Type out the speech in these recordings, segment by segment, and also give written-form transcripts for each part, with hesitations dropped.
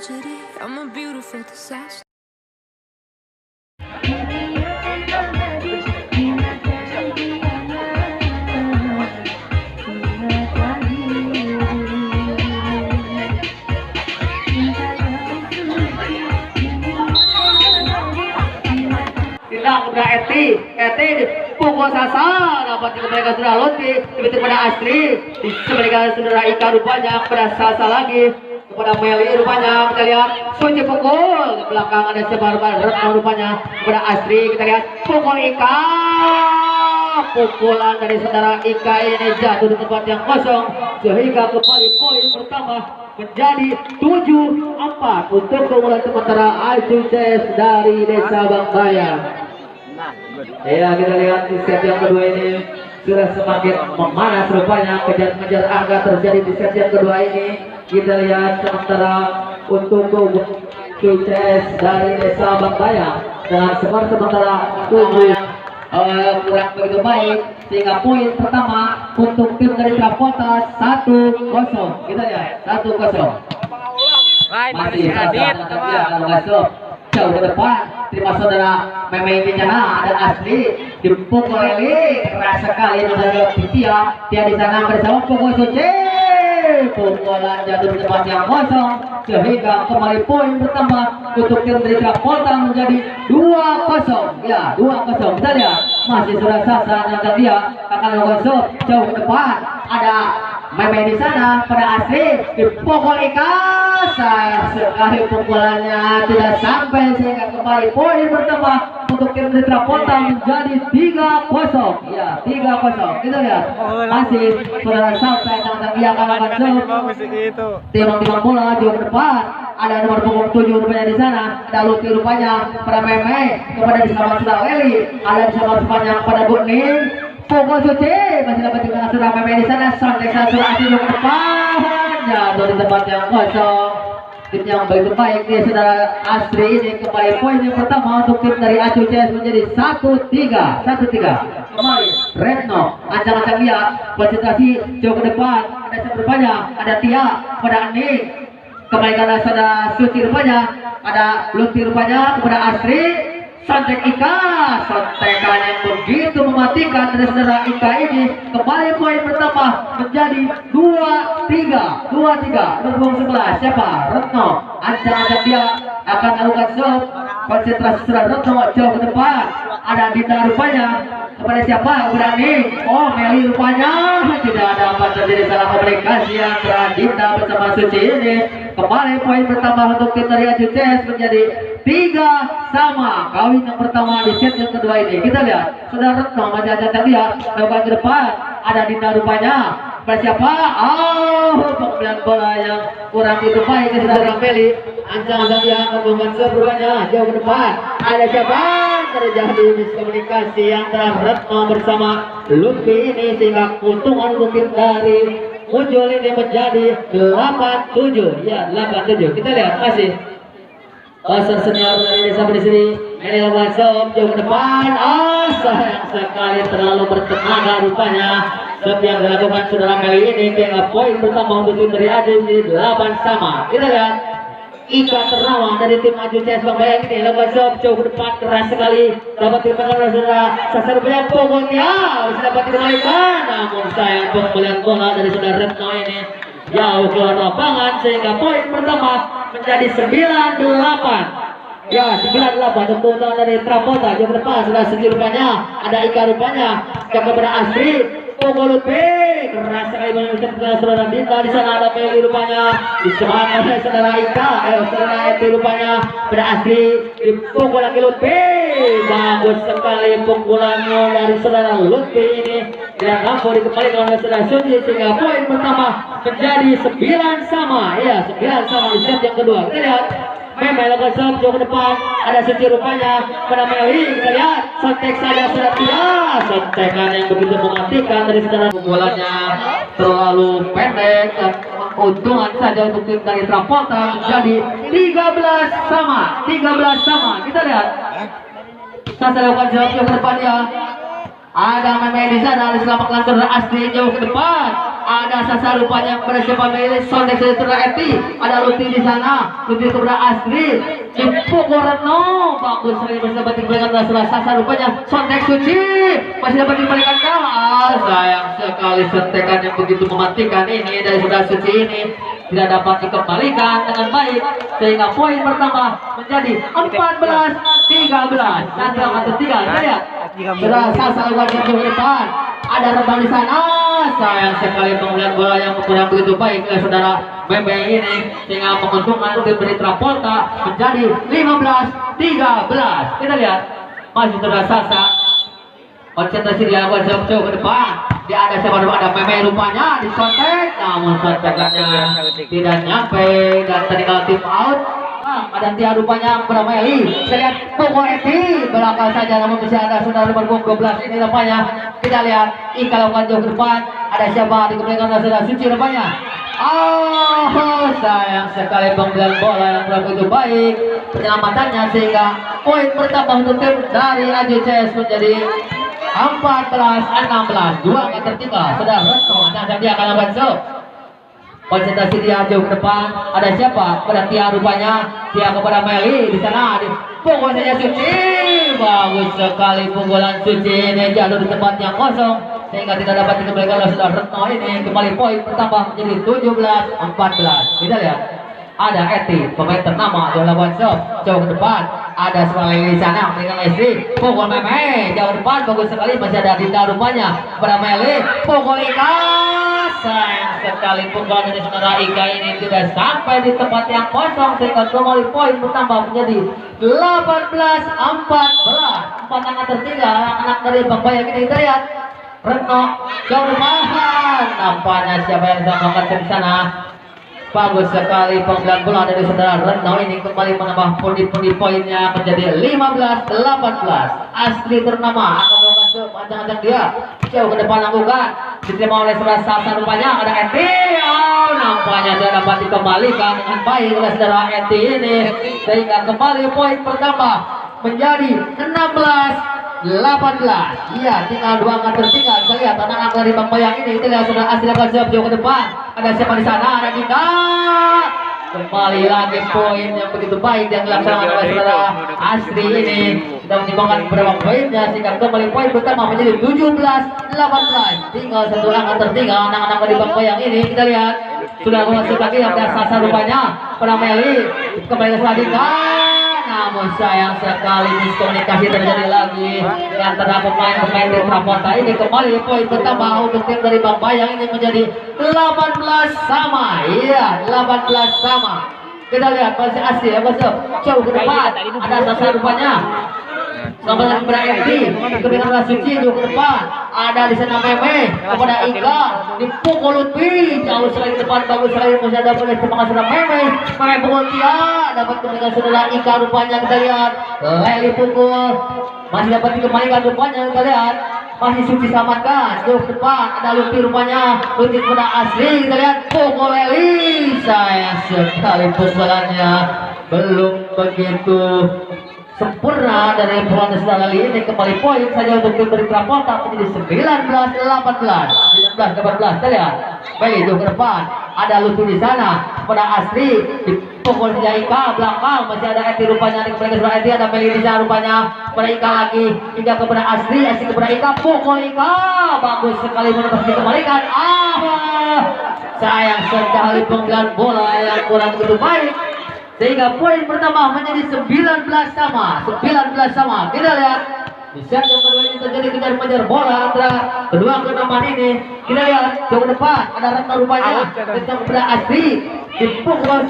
tragedy. I'm a beautiful disaster. Udah Eti pukul sasar dapat mereka sudah Lutfi begitu pada Astri sebaliknya saudara Ika rupanya pada Sasa lagi kepada Meli rupanya kita lihat Suci pukul di belakang ada sebar Retno rupanya kepada Astri kita lihat pukul Ika pukulan dari saudara Ika ini jatuh di tempat yang kosong sehingga kembali poin pertama menjadi 7-4 untuk keunggulan sementara Aju CS dari Desa Bangbaya. Ya kita lihat di set yang kedua ini sudah semakin memanas rupanya kejar-kejar angka terjadi di set yang kedua ini. Kita lihat sementara untuk CS dari Desa Bangbaya dengan skor sementara 7 kurang begitu baik sehingga poin pertama untuk tim dari Trapota 1-0. Kita lihat 1-0. Masih masuk jauh ke depan terima saudara Meme Bincana dan Asli dipukul Leli keras sekali saudara Tia di sana bersama pukul Suci pukulan jatuh di tempat yang kosong sehingga kembali poin bertambah untuk tim dari Trapota menjadi 2-0 ya 2-0. Kita lihat masih sudah Sasa dan dia akan masuk jauh ke depan ada Meme di sana pada Asli dipukul Ika sayang sekali pukulannya tidak sampai sehingga kembali poin bertambah untuk tim dari Trapota menjadi 3-0 ya 3-0. Kita lihat masih saudara Sasa dan dia akan masuk timang bola jauh ke depan ada nomor punggung 7 rupanya di sana ada Lutfi rupanya pada Meme kepada di sana sudah Leli ada di sana sepanjang pada Buning pukul Suci masih dapat juga sudah Meme di sana sampai sudah Asli ke depan jatuh di tempat yang kosong. Tim yang begitu baik nih saudara Astri ini kembali poin yang pertama untuk tim dari Acu CS menjadi 1-3 kembali Retno ancang-ancang dia konsentrasi jauh ke depan ada seberapanya ada Tia pada Ani kembali karena saudara Suci rupanya ada Lutfi rupanya kepada Astri Sontek Ika sontekan yang begitu mematikan dari saudara Ika ini kembali poin pertama menjadi 2-3 berbung sebelah siapa Retno ancang-ancang dia akan melakukan shot konsentrasi saudara Retno jauh ke depan ada Dinda rupanya kepada siapa berani Meli rupanya tidak ada apa terjadi salah komunikasi antara Dinda bersama Suci ini kembali poin pertama untuk tim dari Aju CS menjadi 3-3 kawin yang pertama di set yang kedua ini. Kita lihat saudara Retno masih ancang dia melakukan ke depan ada Dinda rupanya pada siapa pembelian bola yang kurang itu baik dari saudara Meli ancang-ancang dia akan membantu rupanya jauh ke depan ada siapa terjadi miskomunikasi antara Retno bersama Lutfi ini sehingga keuntungan mungkin dari muncul ini menjadi 8-7 ya 8-7. Kita lihat masih pasar senior dari Desa di sini Meli masuk jauh ke depan sayang sekali terlalu bertenaga rupanya seperti yang dilakukan saudara Meli ini sehingga poin pertama untuk tim dari Aju menjadi 8-sama. Kita lihat Ika Ternawang dari tim Aju CS Bangbaya ini masuk jauh ke depan keras sekali dapat dikembalikan oleh saudara Sasa rupanya pokoknya bisa dapat dikembalikan namun sayang pembelian bola dari saudara Retno ini jauh keluar lapangan sehingga poin pertama menjadi 9-8 ya 9-8 untuk dari Trapota jauh ke depan sudah Suci rupanya ada Ika rupanya kepada Asri pukul Lutfi keras sekali mengucapkan saudara Dinda di sana ada Meli rupanya disemangat oleh saudara Ika saudara Eti rupanya pada Asri dipukul lagi Lutfi bagus sekali pukulannya dari saudara Lutfi ini dan mampu dikembalikan oleh saudara Suci sehingga poin pertama menjadi 9-sama ya 9-sama di set yang kedua. Kita lihat Meme langsung jauh ke depan ada Suci rupanya pada Meli kita lihat sontek saja saudara Tia sontekan yang begitu mematikan dari saudara pukulannya terlalu pendek dan keuntungan saja untuk tim dari Trapota jadi 13-sama. Kita lihat Sasa lakukan jauh ke depannya ada Meme di sana selamat langsung Asli jauh ke depan Ada Sasa rupanya kepada siapa milih sontek dari Eti. Ada Luti di sana, Luti kepada Astri. Dipukul Retno, bagus sekali masih dapat diberikan adalah Sasa rupanya sontek Suci masih dapat diberikan kalah. Sayang sekali sentekan yang begitu mematikan ini dari saudara Suci ini tidak dapat dikembalikan dengan baik sehingga poin pertama menjadi 14-13. Nanti akan tertinggal saya. Sudah Sasa wajib ke depan. Ada rebang di sana. Sayang sekali pengulian bola yang kurang begitu baik oleh saudara Bebe ini sehingga menguntungkan untuk diberi Travolta menjadi 15-13. Kita lihat masih saudara Sasa konsentrasi dia wajib jauh ke depan. Dia ada siapa ada Meme rupanya disontek, namun sontekannya tidak nyampe dan tertinggal tim out. Ada Tia rupanya kepada Meli. Kita lihat pukul Eti belakang saja namun masih ada saudara nomor 12 ini rupanya. Kita lihat Ika lakukan jauh ke depan. Ada siapa dikembalikan oleh saudara Suci rupanya. Oh sayang sekali pembelian bola yang kurang begitu baik penyelamatannya sehingga poin bertambah untuk tim dari AJCS menjadi 14-16. Dua nggak tertinggal. Saudara Retno dan dia akan lakukan show. Konsentrasi dia jauh ke depan. Ada siapa? Pada Tia rupanya. Tia kepada Meli di sana. Pukul saja Suci. Bagus sekali pukulan Suci ini jatuh di tempat yang kosong sehingga tidak dapat dikembalikan oleh saudara Retno ini. Kembali poin pertama menjadi 17-14. Kita lihat. Ada Eti, pemain ternama yang lakukan shot jauh ke depan. Ada Suami di sana dengan istri. Pukul Meme jauh depan bagus sekali masih ada Dinda rupanya pada Meli. Pukul Ika. Sayang sekali pukulan dari saudara Ika ini tidak sampai di tempat yang kosong sehingga kembali poin bertambah menjadi 18-14. Empat angka tertinggal anak dari Bang Bayang ini. Kita lihat Retno jauh depan. Nampaknya siapa yang bisa mengangkat di sana. Bagus sekali pembelian bola dari saudara Retno ini kembali menambah pundi-pundi poinnya menjadi 15-18. Astri ternama akan melakukan panjang-panjang dia jauh ke depan lakukan diterima oleh saudara Sasa rupanya. Ada Eti. Oh, nampaknya tidak dapat dikembalikan dengan baik oleh saudara Eti ini sehingga kembali poin pertama menjadi 16-18. Iya, tinggal dua angka tertinggal. Kita lihat anak-anak dari Bang Bayang ini. Kita lihat sudah Astri akan siap jauh ke depan. Ada siapa di sana? Ada Dinda. Kembali lagi poin yang begitu baik yang dilaksanakan oleh saudara Astri ini. Kita menimbangkan beberapa poinnya sehingga kembali poin pertama menjadi 17-18. Tinggal satu angka tertinggal anak-anak dari Bang Bayang ini. Kita lihat sudah masuk lagi ada Sasa rupanya pada Meli. Kembali ke Dinda. Namun sayang sekali miskomunikasi terjadi lagi di antara pemain-pemain di Travolta ini. Kembali poin pertama untuk tim dari Bang Bayang ini menjadi 18 sama. Iya, 18 sama. Kita lihat masih Asli masuk jauh ke depan. Ada Sasa rupanya. Selamat kepada Eti, kemudian Suci jauh ke depan. Ada di sana Meme kepada Ika, dipukul Lutfi jauh sekali ke depan. Bagus sekali masih ada boleh semangat saudara Meme. Meme pukul Tia dapat kembalikan saudara Ika rupanya. Kita lihat Leli pukul masih dapat dikembalikan rupanya. Kita lihat masih Suci selamatkan jauh ke depan. Ada Lutfi rupanya, Lutfi kepada Asli. Kita lihat pukul Leli. Sayang sekali pukulannya belum begitu sempurna dari pukulan saudara Leli ini. Kembali poin saja untuk tim dari Travolta menjadi 19-18. 19-18. Kita lihat Meli jauh ke depan. Ada Lutfi di sana kepada Asri. Dipukul saja Ika belakang. Masih ada Eti rupanya. Kembali ke sebelah Eti. Ada Meli di sana rupanya kepada Ika lagi. Hingga kepada Asri. Asri kepada Ika. Pukul Ika. Bagus sekali menepas dikembalikan. Sayang sekali pembelian bola yang kurang begitu baik sehingga poin pertama menjadi 19 sama. 19 sama. Kita lihat di set yang kedua ini terjadi kejar-kejar bola antara kedua kenaman ini. Kita lihat jauh depan ada Retno rupanya kejar kepada Asri. Dipukul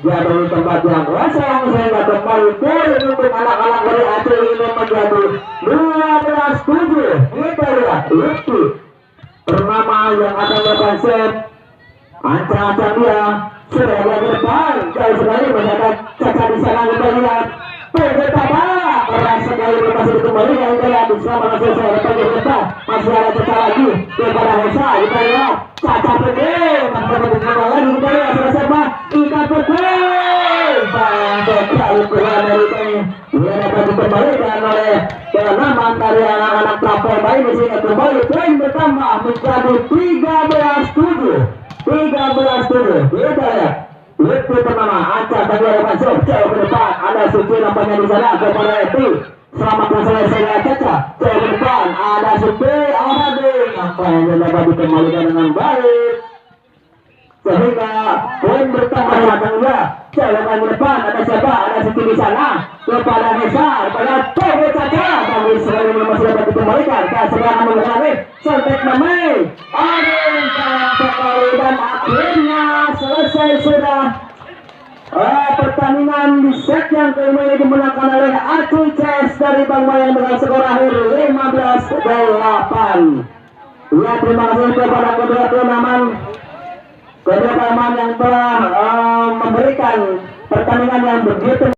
Jadi tempat yang kosong sehingga kembali poin untuk anak-anak dari Aceh ini menjadi 12-7. Kita lihat itu bernama yang akan melakukan set. Ancang-ancang dia sudah di depan, jauh sekali mendapat caca di sana. Kita lihat pertama keras sekali masih dikembalikan. Kita lihat bersama selesai depan di depan masih ada caca lagi kepada Hesa. Kita lihat caca pedih masih berkembang lagi. Kita lihat selesai pak ikat pedih sekali keluar dari ini. Dia dapat dikembalikan oleh kenaman dari anak-anak Trapel baik di sini. Kembali poin bertambah menjadi 13-7. 13-7. Kita lihat itu pertama Aca tadi ada masuk jauh ke depan, ada Suci nampaknya di sana kepada Eti. Selamat selesai Caca jauh ke depan, ada Suci Alhamdulillah apa yang dapat dikembalikan dengan baik sehingga poin bertambah belakang juga. Jauh ke depan ada siapa? Ada Suci di sana kepada Nesa, kepada Togo Caca. Kami sekali masih dapat dikembalikan ke serangan mengalami sontek Mamai. Sekali dan akhirnya selesai sudah pertandingan di set yang kelima ini dimenangkan oleh Acuy CS dari Bang Bayan dengan skor akhir 15-8. Ya, terima kasih kepada kedua teman yang telah memberikan pertandingan yang begitu